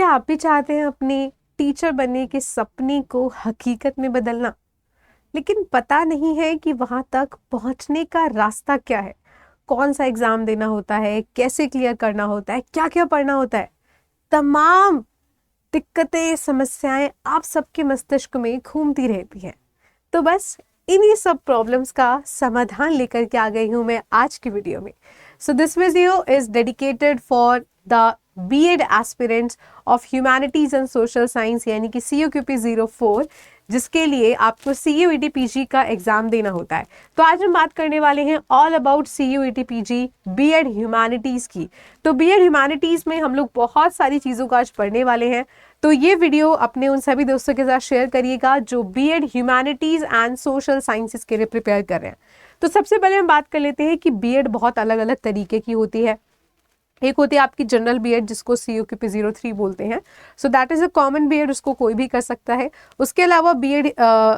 क्या आप भी चाहते हैं अपने टीचर बनने के सपने को हकीकत में बदलना, लेकिन पता नहीं है कि वहां तक पहुंचने का रास्ता क्या है, कौन सा एग्जाम देना होता है, कैसे क्लियर करना होता है, क्या क्या पढ़ना होता है। तमाम दिक्कतें, समस्याएं आप सबके मस्तिष्क में घूमती रहती हैं। तो बस इन्हीं सब प्रॉब्लम्स का समाधान लेकर के आ गई हूं मैं आज की वीडियो में। So this video is dedicated for the BEd aspirants of humanities and social science, यानी कि CUQP 04, जिसके लिए आपको CUET PG का एग्जाम देना होता है। तो आज हम बात करने वाले हैं all about CUET PG BEd humanities की। तो बीएड ह्यूमैनिटीज में हम लोग बहुत सारी चीज़ों का आज पढ़ने वाले हैं। तो ये वीडियो अपने उन सभी दोस्तों के साथ शेयर करिएगा जो BEd humanities and social sciences के लिए प्रिपेयर कर रहे हैं। तो सबसे पहले हम बात कर लेते हैं कि बीएड बहुत अलग अलग तरीके की होती है। एक होती है आपकी जनरल बीएड, जिसको CUQP 03 बोलते हैं। So that is a common BEd, उसको कोई भी कर सकता है। उसके अलावा बीएड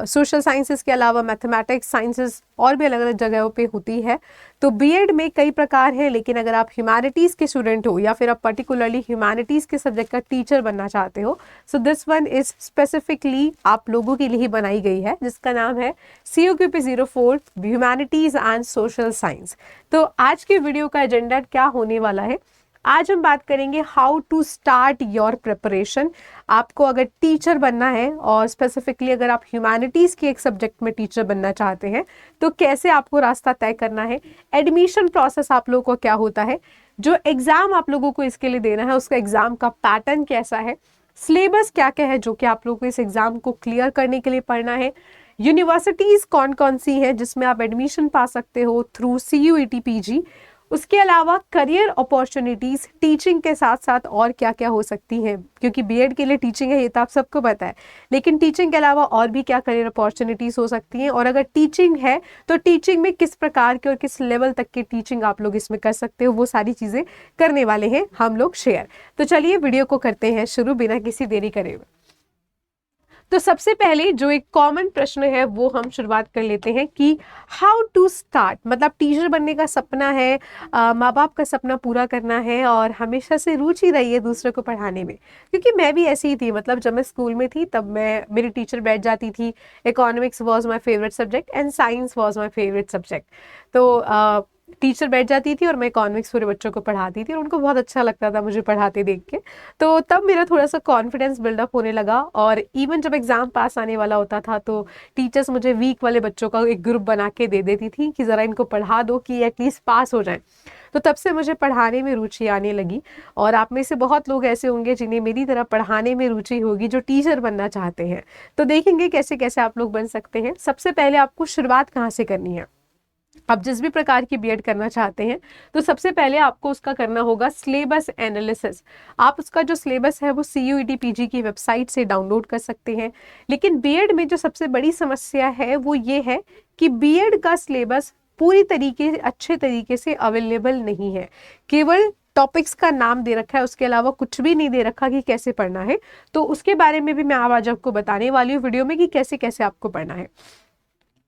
सोशल साइंसेस के अलावा मैथमेटिक्स, साइंसेस और भी अलग अलग जगहों पे होती है। तो बीएड में कई प्रकार हैं, लेकिन अगर आप ह्यूमैनिटीज़ के स्टूडेंट हो या फिर आप पर्टिकुलरली ह्यूमैनिटीज़ के सब्जेक्ट का टीचर बनना चाहते हो, so this one is specifically आप लोगों के लिए ही बनाई गई है, जिसका नाम है CUQP 04 humanities and social science. तो आज के वीडियो का एजेंडा क्या होने वाला है, आज हम बात करेंगे how to start your preparation. आपको अगर टीचर बनना है और स्पेसिफिकली अगर आप ह्यूमैनिटीज़ के एक सब्जेक्ट में टीचर बनना चाहते हैं, तो कैसे आपको रास्ता तय करना है, एडमिशन प्रोसेस आप लोगों को क्या होता है, जो एग्ज़ाम आप लोगों को इसके लिए देना है उसका एग्ज़ाम का पैटर्न कैसा है, सिलेबस क्या क्या है जो कि आप लोगों को इस एग्ज़ाम को क्लियर करने के लिए पढ़ना है, यूनिवर्सिटीज़ कौन कौन सी हैं जिसमें आप एडमिशन पा सकते हो थ्रू CUET PG। उसके अलावा करियर अपॉर्चुनिटीज़ टीचिंग के साथ साथ और क्या क्या हो सकती हैं, क्योंकि बीएड के लिए टीचिंग है ये तो आप सबको पता है, लेकिन टीचिंग के अलावा और भी क्या करियर अपॉर्चुनिटीज़ हो सकती हैं, और अगर टीचिंग है तो टीचिंग में किस प्रकार के और किस लेवल तक की टीचिंग आप लोग इसमें कर सकते हो, वो सारी चीज़ें करने वाले हैं हम लोग शेयर। तो चलिए वीडियो को करते हैं शुरू बिना किसी देरी करे हुए। तो सबसे पहले जो एक कॉमन प्रश्न है वो हम शुरुआत कर लेते हैं कि हाउ टू स्टार्ट। मतलब टीचर बनने का सपना है, माँ बाप का सपना पूरा करना है और हमेशा से रुचि रही है दूसरे को पढ़ाने में, क्योंकि मैं भी ऐसी ही थी। मतलब जब मैं स्कूल में थी तब मेरी टीचर बैठ जाती थी, economics was my favourite subject and science was my favourite subject. तो टीचर बैठ जाती थी और मैं इकोनॉमिक्स पूरे बच्चों को पढ़ाती थी और उनको बहुत अच्छा लगता था मुझे पढ़ाते देख के। तो तब मेरा थोड़ा सा कॉन्फिडेंस बिल्डअप होने लगा, और इवन जब एग्ज़ाम पास आने वाला होता था तो टीचर्स मुझे वीक वाले बच्चों का एक ग्रुप बना के दे देती थी कि ज़रा इनको पढ़ा दो कि एटलीस्ट पास हो जाएं। तो तब से मुझे पढ़ाने में रुचि आने लगी, और आप में से बहुत लोग ऐसे होंगे जिन्हें मेरी तरह पढ़ाने में रुचि होगी जो टीचर बनना चाहते हैं। तो देखेंगे कैसे कैसे आप लोग बन सकते हैं। सबसे पहले आपको शुरुआत कहाँ से करनी है। आप जिस भी प्रकार की बीएड करना चाहते हैं तो सबसे पहले आपको उसका करना होगा सिलेबस एनालिसिस। आप उसका जो सिलेबस है वो CUET PG की वेबसाइट से डाउनलोड कर सकते हैं। लेकिन बीएड में जो सबसे बड़ी समस्या है वो ये है कि बीएड का सिलेबस पूरी तरीके अच्छे तरीके से अवेलेबल नहीं है। केवल टॉपिक्स का नाम दे रखा है, उसके अलावा कुछ भी नहीं दे रखा कि कैसे पढ़ना है। तो उसके बारे में भी मैं आज आपको बताने वाली हूँ वीडियो में कि कैसे कैसे आपको पढ़ना है।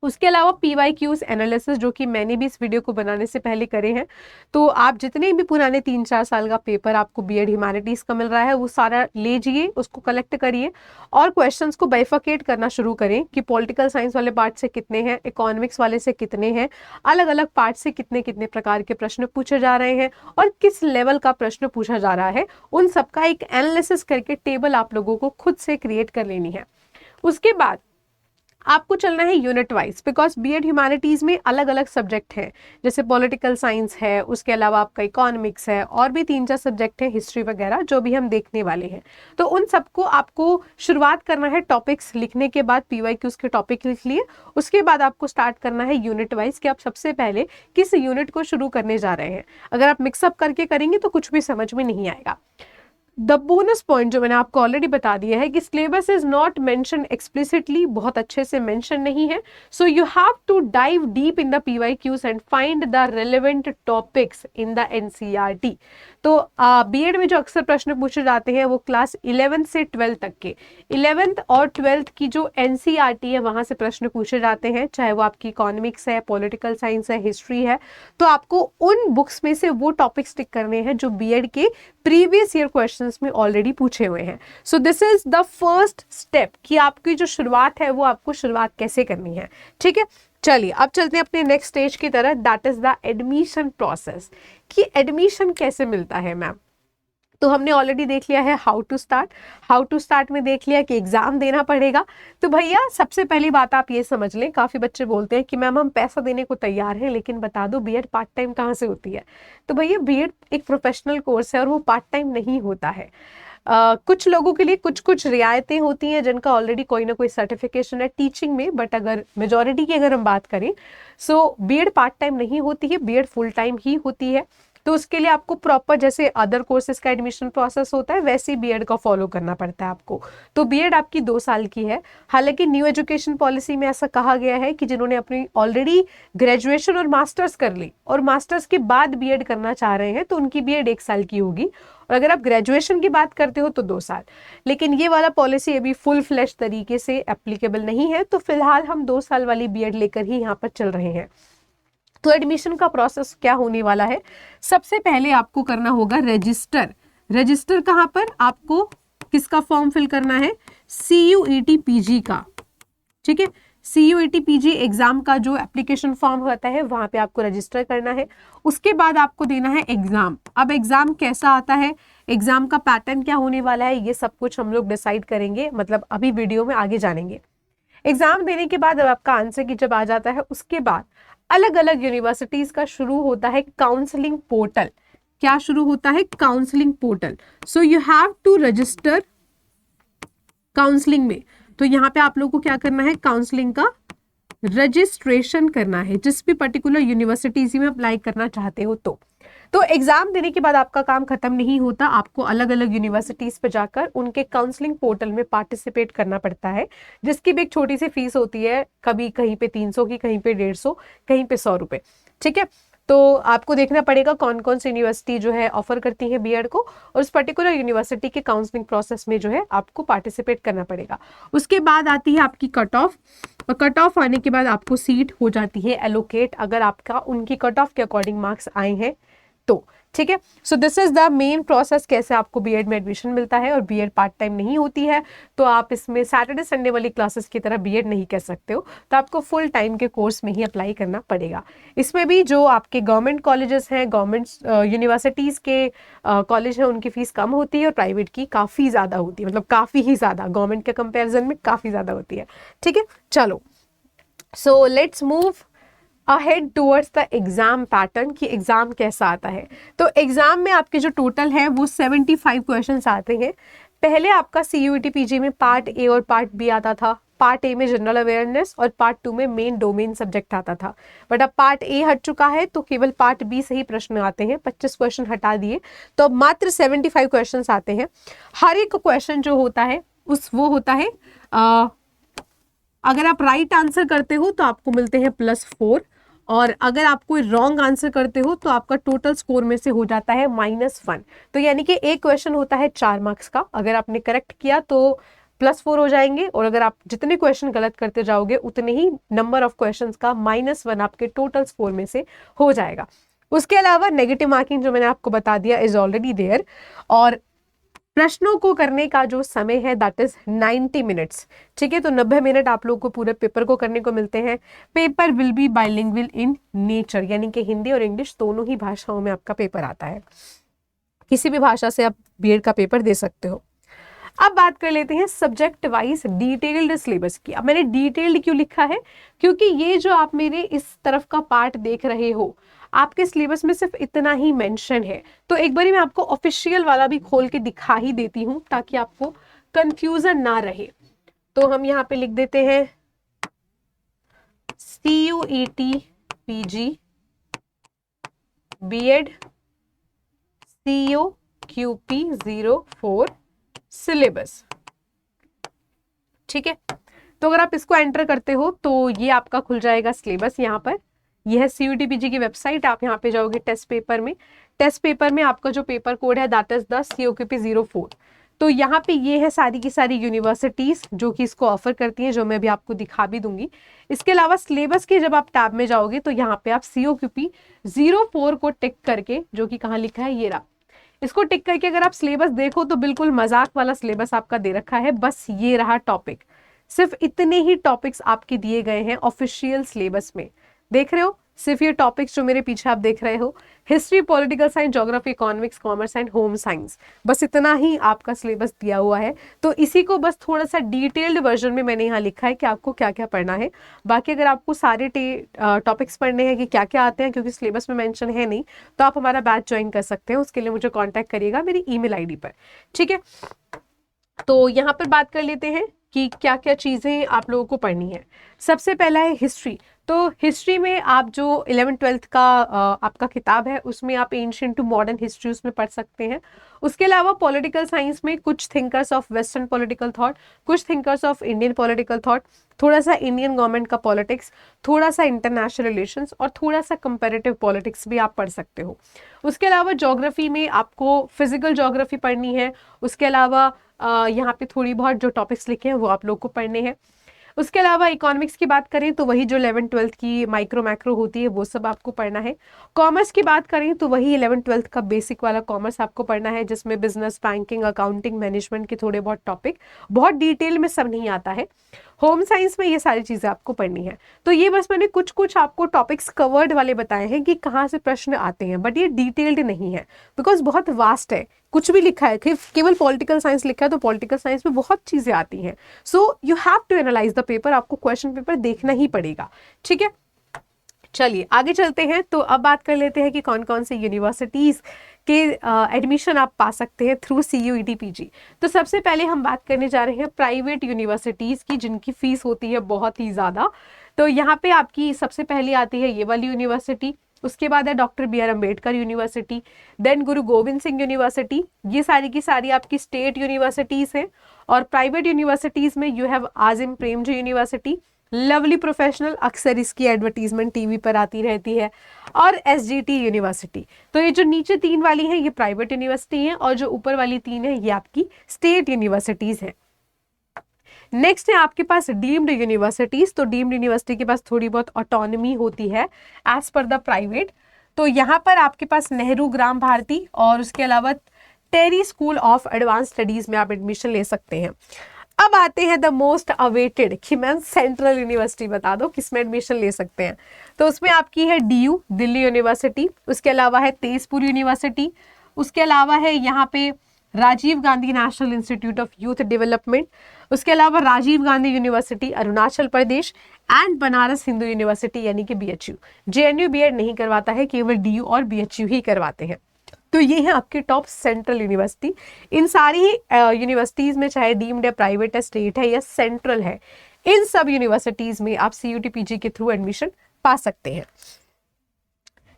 उसके अलावा PYQs एनालिसिस, जो कि मैंने भी इस वीडियो को बनाने से पहले करे हैं। तो आप जितने भी पुराने 3-4 साल का पेपर आपको बीएड ह्यूमैनिटीज़ का मिल रहा है वो सारा लीजिए, उसको कलेक्ट करिए और क्वेश्चंस को बाइफरकेट करना शुरू करें कि पॉलिटिकल साइंस वाले पार्ट से कितने हैं, इकोनॉमिक्स वाले से कितने हैं, अलग अलग पार्ट से कितने कितने प्रकार के प्रश्न पूछे जा रहे हैं और किस लेवल का प्रश्न पूछा जा रहा है। उन सबका एक एनालिसिस करके टेबल आप लोगों को खुद से क्रिएट कर लेनी है। उसके बाद आपको चलना है unit wise, because BEd humanities में अलग अलग सब्जेक्ट हैं, जैसे पॉलिटिकल साइंस है, उसके अलावा आपका इकोनॉमिक्स है और भी 3-4 सब्जेक्ट हैं, हिस्ट्री वगैरह, जो भी हम देखने वाले हैं। तो उन सबको आपको शुरुआत करना है टॉपिक्स लिखने के बाद। PYQs के टॉपिक लिख लिए, उसके बाद आपको स्टार्ट करना है यूनिट वाइज कि आप सबसे पहले किस यूनिट को शुरू करने जा रहे हैं। अगर आप मिक्सअप करके करेंगे तो कुछ भी समझ में नहीं आएगा। द बोनस पॉइंट जो मैंने आपको ऑलरेडी बता दिया है कि syllabus is not mention explicitly, बहुत अच्छे से मेंशन नहीं है। So you have to dive deep in the PYQs and find the relevant topics in the NCERT। तो बीएड में जो अक्सर प्रश्न पूछे जाते हैं वो क्लास 11 से 12 तक के, 11th और 12th की जो NCERT है वहां से प्रश्न पूछे जाते हैं, चाहे वो आपकी इकोनॉमिक्स है, पॉलिटिकल साइंस है, हिस्ट्री है। तो आपको उन बुक्स में से वो टॉपिक्स टिक करने हैं जो बीएड के प्रीवियस ईयर क्वेश्चन क्वेश्चंस में ऑलरेडी पूछे हुए हैं। So this is the first step कि आपकी जो शुरुआत है वो आपको शुरुआत कैसे करनी है। ठीक है, चलिए अब चलते हैं अपने नेक्स्ट स्टेज की तरह, that is the admission process, कि एडमिशन कैसे मिलता है मैम। तो हमने ऑलरेडी देख लिया है हाउ टू स्टार्ट में देख लिया कि एग्जाम देना पड़ेगा। तो भैया सबसे पहली बात आप ये समझ लें, काफ़ी बच्चे बोलते हैं कि मैम हम पैसा देने को तैयार हैं लेकिन बता दो बीएड पार्ट टाइम कहाँ से होती है। तो भैया बीएड एक प्रोफेशनल कोर्स है और वो पार्ट टाइम नहीं होता है। कुछ लोगों के लिए कुछ कुछ रियायतें होती हैं जिनका ऑलरेडी कोई ना कोई सर्टिफिकेशन है टीचिंग में, बट अगर मेजॉरिटी की अगर हम बात करें सो बीएड पार्ट टाइम नहीं होती है, बीएड फुल टाइम ही होती है। तो उसके लिए आपको प्रॉपर जैसे अदर कोर्सेज का एडमिशन प्रोसेस होता है वैसे ही बीएड का फॉलो करना पड़ता है आपको। तो बीएड आपकी 2 साल की है। हालांकि न्यू एजुकेशन पॉलिसी में ऐसा कहा गया है कि जिन्होंने अपनी ऑलरेडी ग्रेजुएशन और मास्टर्स कर ली और मास्टर्स के बाद बीएड करना चाह रहे हैं तो उनकी बीएड 1 साल की होगी, और अगर आप ग्रेजुएशन की बात करते हो तो 2 साल। लेकिन ये वाला पॉलिसी अभी फुल फ्लैश तरीके से एप्लीकेबल नहीं है, तो फिलहाल हम 2 साल वाली बीएड लेकर ही यहाँ पर चल रहे हैं। तो एडमिशन का प्रोसेस क्या होने वाला है, सबसे पहले आपको करना होगा रजिस्टर कहाँ पर, आपको किसका फॉर्म फिल करना है, CUET PG का। ठीक है, CUET PG एग्जाम का जो एप्लीकेशन फॉर्म होता है वहां पे आपको रजिस्टर करना है। उसके बाद आपको देना है एग्जाम। अब एग्जाम कैसा आता है, एग्जाम का पैटर्न क्या होने वाला है, ये सब कुछ हम लोग डिसाइड करेंगे, मतलब अभी वीडियो में आगे जानेंगे। एग्जाम देने के बाद अब आपका आंसर की जब आ जाता है उसके बाद अलग अलग यूनिवर्सिटीज का शुरू होता है काउंसलिंग पोर्टल। क्या शुरू होता है, counselling portal. So you have to register counselling में। तो यहाँ पे आप लोगों को क्या करना है, काउंसलिंग का रजिस्ट्रेशन करना है जिस भी पर्टिकुलर यूनिवर्सिटीज में अप्लाई करना चाहते हो। तो एग्जाम देने के बाद आपका काम खत्म नहीं होता, आपको अलग अलग यूनिवर्सिटीज पे जाकर उनके काउंसलिंग पोर्टल में पार्टिसिपेट करना पड़ता है, जिसकी भी एक छोटी सी फीस होती है, कभी कहीं पे 300 की, कहीं पे 150, कहीं पे 100 रुपए। ठीक है, तो आपको देखना पड़ेगा कौन कौन सी यूनिवर्सिटी जो है ऑफर करती है बीएड को, और उस पर्टिकुलर यूनिवर्सिटी के काउंसलिंग प्रोसेस में जो है आपको पार्टिसिपेट करना पड़ेगा। उसके बाद आती है आपकी कट ऑफ, और कट ऑफ आने के बाद आपको सीट हो जाती है एलोकेट, अगर आपका उनकी कट ऑफ के अकॉर्डिंग मार्क्स आए हैं तो। ठीक है, so this is the main process कैसे आपको बीएड में एडमिशन मिलता है। और बीएड पार्ट टाइम नहीं होती है तो आप इसमें सैटरडे संडे वाली क्लासेस की तरह बीएड नहीं कह सकते हो, तो आपको फुल टाइम के कोर्स में ही अप्लाई करना पड़ेगा। इसमें भी जो आपके गवर्नमेंट कॉलेजेस हैं, गवर्नमेंट यूनिवर्सिटीज़ के कॉलेज हैं, उनकी फीस कम होती है और प्राइवेट की काफ़ी ज़्यादा होती है, मतलब काफ़ी ही ज़्यादा, गवर्नमेंट के कंपेरिजन में काफ़ी ज़्यादा होती है। ठीक है, चलो so let's move ahead towards the exam pattern, कि एग्जाम कैसा आता है। तो एग्जाम में आपके जो टोटल है वो 75 क्वेश्चंस आते हैं। पहले आपका CUET PG में पार्ट ए और पार्ट बी आता था। पार्ट ए में जनरल अवेयरनेस और पार्ट 2 में मेन डोमेन सब्जेक्ट आता था, बट अब पार्ट ए हट चुका है तो केवल पार्ट बी से ही प्रश्न आते हैं। 25 क्वेश्चन हटा दिए तो अब मात्र 75 क्वेश्चन आते हैं। हर एक क्वेश्चन जो होता है वो होता है अगर आप राइट आंसर करते हो तो आपको मिलते हैं +4, और अगर आप कोई रॉन्ग आंसर करते हो तो आपका टोटल स्कोर में से हो जाता है -1। तो यानी कि एक क्वेश्चन होता है 4 मार्क्स का, अगर आपने करेक्ट किया तो +4 हो जाएंगे, और अगर आप जितने क्वेश्चन गलत करते जाओगे उतने ही नंबर ऑफ क्वेश्चंस का -1 आपके टोटल स्कोर में से हो जाएगा। उसके अलावा नेगेटिव मार्किंग जो मैंने आपको बता दिया इज ऑलरेडी देयर, और प्रश्नों को करने का जो समय है दैट इज 90 मिनट्स। ठीक है, तो 90 मिनट आप लोग को पूरे पेपर को करने को मिलते हैं। Paper will be bilingual in nature, यानी कि हिंदी और इंग्लिश दोनों ही भाषाओं में आपका पेपर आता है। किसी भी भाषा से आप बीएड का पेपर दे सकते हो। अब बात कर लेते हैं सब्जेक्ट वाइज डिटेल्ड सिलेबस की। अब मैंने डिटेल्ड क्यों लिखा है, क्योंकि ये जो आप मेरे इस तरफ का पार्ट देख रहे हो आपके सिलेबस में सिर्फ इतना ही मेंशन है। तो एक बारी मैं आपको ऑफिशियल वाला भी खोल के दिखा ही देती हूँ ताकि आपको कंफ्यूजन ना रहे। तो हम यहाँ पे लिख देते हैं CUET PG BEd COQP 04 syllabus. ठीक है, तो अगर आप इसको एंटर करते हो तो ये आपका खुल जाएगा सिलेबस। यहाँ पर यह है CUET PG की वेबसाइट। आप यहाँ पे जाओगे टेस्ट पेपर में, टेस्ट पेपर में आपका जो पेपर कोड है दैट इज द COQP 04। तो यहाँ पे ये है सारी की सारी यूनिवर्सिटीज जो कि इसको ऑफर करती हैं, जो मैं भी आपको दिखा भी दूंगी। इसके अलावा सिलेबस के जब आप टैब में जाओगे तो यहाँ पे आप COQP 04 को टिक करके, जो कि कहाँ लिखा है ये रहा, इसको टिक करके अगर आप सिलेबस देखो तो बिल्कुल मजाक वाला सिलेबस आपका दे रखा है, बस ये रहा टॉपिक, सिर्फ इतने ही टॉपिक्स आपके दिए गए हैं ऑफिशियल सिलेबस में। देख रहे हो, सिर्फ ये टॉपिक्स जो मेरे पीछे आप देख रहे हो, history, political science, geography, economics, commerce and home science, बस इतना ही आपका सिलेबस दिया हुआ है। तो इसी को बस थोड़ा सा डिटेल्ड वर्जन में मैंने यहाँ लिखा है कि आपको क्या क्या पढ़ना है। बाकी अगर आपको सारे टॉपिक्स पढ़ने हैं कि क्या क्या आते हैं, क्योंकि सिलेबस में मेंशन है नहीं, तो आप हमारा बैच ज्वाइन कर सकते हैं। उसके लिए मुझे कॉन्टैक्ट करिएगा मेरी ईमेल आईडी पर, ठीक है। तो यहाँ पर बात कर लेते हैं कि क्या क्या चीज़ें आप लोगों को पढ़नी है। सबसे पहला है हिस्ट्री। तो हिस्ट्री में आप जो 11th-12th का आपका किताब है, उसमें आप एंशिएंट टू मॉडर्न हिस्ट्री उसमें पढ़ सकते हैं। उसके अलावा पॉलिटिकल साइंस में कुछ thinkers of western political thought, कुछ thinkers of Indian political thought, थोड़ा सा इंडियन गवर्नमेंट का पॉलिटिक्स, थोड़ा सा इंटरनेशनल रिलेशंस और थोड़ा सा कंपैरेटिव पॉलिटिक्स भी आप पढ़ सकते हो। उसके अलावा ज्योग्राफी में आपको फिजिकल ज्योग्राफी पढ़नी है। उसके अलावा यहाँ पे थोड़ी बहुत जो टॉपिक्स लिखे हैं वो आप लोग को पढ़ने हैं। उसके अलावा इकोनॉमिक्स की बात करें तो वही जो 11th-12th की माइक्रो मैक्रो होती है वो सब आपको पढ़ना है। कॉमर्स की बात करें तो वही 11th-12th का बेसिक वाला कॉमर्स आपको पढ़ना है, जिसमें बिजनेस, बैंकिंग, अकाउंटिंग, मैनेजमेंट के थोड़े बहुत टॉपिक, बहुत डिटेल में सब नहीं आता है। होम साइंस में ये सारी चीज़ें आपको पढ़नी है। तो ये बस मैंने कुछ कुछ आपको टॉपिक्स कवर्ड वाले बताए हैं कि कहाँ से प्रश्न आते हैं, बट ये डिटेल्ड नहीं है बिकॉज बहुत वास्ट है। कुछ भी लिखा है, केवल पॉलिटिकल साइंस लिखा है तो पॉलिटिकल साइंस में बहुत चीज़ें आती हैं। So you have to analyse the paper, आपको क्वेश्चन पेपर देखना ही पड़ेगा, ठीक है। चलिए आगे चलते हैं। तो अब बात कर लेते हैं कि कौन कौन से यूनिवर्सिटीज़ के एडमिशन आप पा सकते हैं थ्रू CUET PG। तो सबसे पहले हम बात करने जा रहे हैं प्राइवेट यूनिवर्सिटीज़ की, जिनकी फीस होती है बहुत ही ज़्यादा। तो यहाँ पे आपकी सबसे पहले आती है ये वाली यूनिवर्सिटी, उसके बाद है doctor BR Ambedkar university, then Guru Gobind Singh university. ये सारी की सारी आपकी स्टेट यूनिवर्सिटीज़ हैं। और प्राइवेट यूनिवर्सिटीज़ में you have Azim Premji university, lovely professional, अक्सर इसकी एडवर्टीजमेंट टीवी पर आती रहती है, और SGT यूनिवर्सिटी। तो ये जो नीचे तीन वाली हैं ये प्राइवेट यूनिवर्सिटी हैं, और जो ऊपर वाली तीन है ये आपकी स्टेट यूनिवर्सिटीज़ हैं। नेक्स्ट है आपके पास डीम्ड यूनिवर्सिटीज। तो डीम्ड यूनिवर्सिटी के पास थोड़ी बहुत ऑटोनॉमी होती है एज पर द प्राइवेट। तो यहाँ पर आपके पास नेहरू ग्राम भारती और उसके अलावा टेरी स्कूल ऑफ एडवांस स्टडीज में आप एडमिशन ले सकते हैं। अब आते हैं द मोस्ट अवेटेड कि मैम सेंट्रल यूनिवर्सिटी बता दो किसमें एडमिशन ले सकते हैं। तो उसमें आपकी है DU दिल्ली यूनिवर्सिटी, उसके अलावा है तेजपुर यूनिवर्सिटी, उसके अलावा है यहाँ पे Rajiv Gandhi national institute of youth development, उसके अलावा Rajiv Gandhi university Arunachal Pradesh, and Banaras Hindu university यानी कि BHU। JNU BEd नहीं करवाता है, केवल DU और BHU ही करवाते हैं। तो ये है आपके टॉप सेंट्रल यूनिवर्सिटी। इन सारी यूनिवर्सिटीज़ में चाहे डीम्ड है, प्राइवेट है, स्टेट है या सेंट्रल है, इन सब यूनिवर्सिटीज़ में आप CUET PG के थ्रू एडमिशन पा सकते हैं।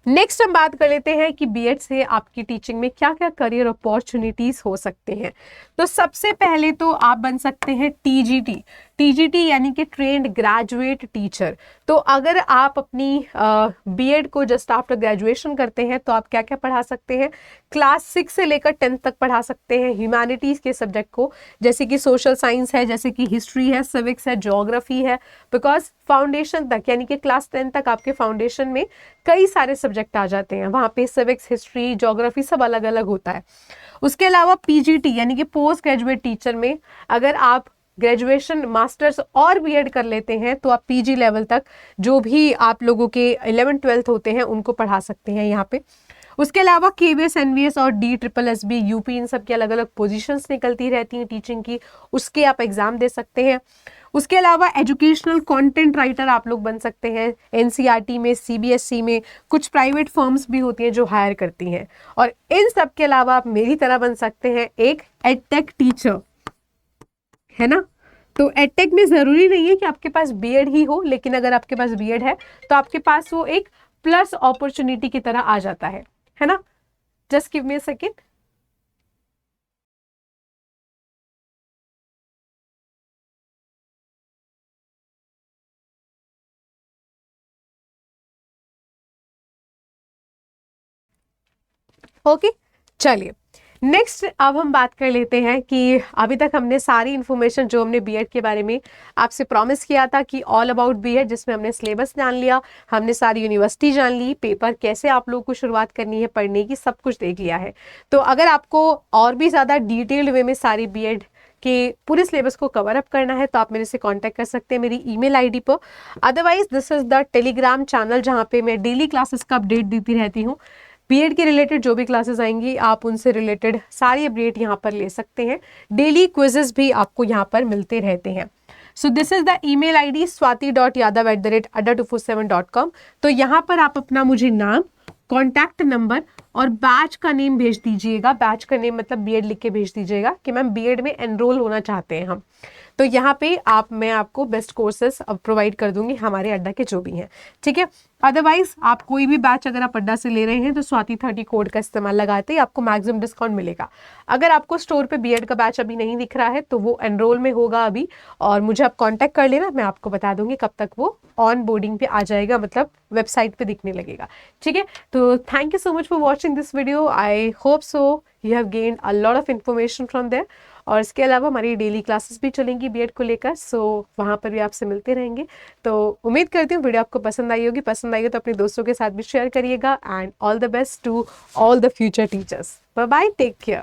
नेक्स्ट हम बात कर लेते हैं कि BEd से आपकी टीचिंग में क्या क्या करियर अपॉर्चुनिटीज हो सकते हैं। तो सबसे पहले तो आप बन सकते हैं TGT यानी कि ट्रेंड ग्रेजुएट टीचर। तो अगर आप अपनी BEd को जस्ट आफ्टर ग्रेजुएशन करते हैं तो आप क्या क्या पढ़ा सकते हैं, क्लास 6 से लेकर 10th तक पढ़ा सकते हैं ह्यूमैनिटीज़ के सब्जेक्ट को, जैसे कि सोशल साइंस है, जैसे कि हिस्ट्री है, सिविक्स है, ज्योग्राफी है, बिकॉज फाउंडेशन तक यानी कि क्लास 10 तक आपके फाउंडेशन में कई सारे सब्जेक्ट आ जाते हैं। वहाँ पे सिविक्स, हिस्ट्री, ज्योग्राफी सब अलग अलग होता है। उसके अलावा PGT यानी कि पोस्ट ग्रेजुएट टीचर में अगर आप ग्रेजुएशन, मास्टर्स और BEd कर लेते हैं तो आप PG लेवल तक जो भी आप लोगों के 11th-12th होते हैं उनको पढ़ा सकते हैं यहाँ पे। उसके अलावा KVS, NVS और DSSB, UP इन सब की अलग अलग पोजीशंस निकलती रहती हैं टीचिंग की, उसके आप एग्जाम दे सकते हैं। उसके अलावा एजुकेशनल कंटेंट राइटर आप लोग बन सकते हैं। NCERT में, CBSE में कुछ प्राइवेट फर्म्स भी होती हैं जो हायर करती हैं। और इन सब के अलावा आप मेरी तरह बन सकते हैं एक एडटेक टीचर, है ना। तो एडटेक में ज़रूरी नहीं है कि आपके पास BEd ही हो, लेकिन अगर आपके पास BEd है तो आपके पास वो एक प्लस अपॉर्चुनिटी की तरह आ जाता है ना। Just give me a second. Okay, चलिए नेक्स्ट अब हम बात कर लेते हैं कि अभी तक हमने सारी इन्फॉर्मेशन जो हमने बीएड के बारे में आपसे प्रॉमिस किया था कि ऑल अबाउट बीएड, जिसमें हमने सिलेबस जान लिया, हमने सारी यूनिवर्सिटी जान ली, पेपर कैसे आप लोग को शुरुआत करनी है पढ़ने की, सब कुछ देख लिया है। तो अगर आपको और भी ज़्यादा डिटेल्ड वे में सारी बीएड के पूरे सिलेबस को कवर अप करना है तो आप मेरे से कांटेक्ट कर सकते हैं मेरी ईमेल आईडी पर। Otherwise this is the Telegram channel जहाँ पे मैं डेली क्लासेस का अपडेट देती रहती हूँ। बीएड के रिलेटेड जो भी क्लासेस आएंगी आप उनसे रिलेटेड सारी अपडेट यहाँ पर ले सकते हैं। डेली क्विजेस भी आपको यहाँ पर मिलते रहते हैं। So this is the email ID swati.yadav@adda247.com। तो यहाँ पर आप अपना मुझे नाम, कॉन्टैक्ट नंबर और बैच का नेम भेज दीजिएगा। बैच का नेम मतलब बीएड लिख के भेज दीजिएगा कि मैम बीएड में एनरोल होना चाहते हैं हम। तो यहाँ पे मैं आपको बेस्ट कोर्सेस प्रोवाइड कर दूंगी हमारे अड्डा के जो भी हैं, ठीक है। अदरवाइज आप कोई भी बैच अगर आप अड्डा से ले रहे हैं तो स्वाति30 कोड का इस्तेमाल लगाते ही आपको मैक्सिमम डिस्काउंट मिलेगा। अगर आपको स्टोर पे बीएड का बैच अभी नहीं दिख रहा है तो वो एनरोल में होगा अभी, और मुझे आप कांटेक्ट कर लेना, मैं आपको बता दूंगी कब तक वो ऑन बोर्डिंग पे आ जाएगा, मतलब वेबसाइट पे दिखने लगेगा, ठीक है। तो thank you so much for watching this video. I hope so you have gained a lot of information from there. और इसके अलावा हमारी डेली क्लासेस भी चलेंगी बीएड को लेकर, सो वहाँ पर भी आपसे मिलते रहेंगे। तो उम्मीद करती हूँ वीडियो आपको पसंद आई होगी। पसंद आई हो तो अपने दोस्तों के साथ भी शेयर करिएगा। And all the best to all the future teachers. Bye bye, take care.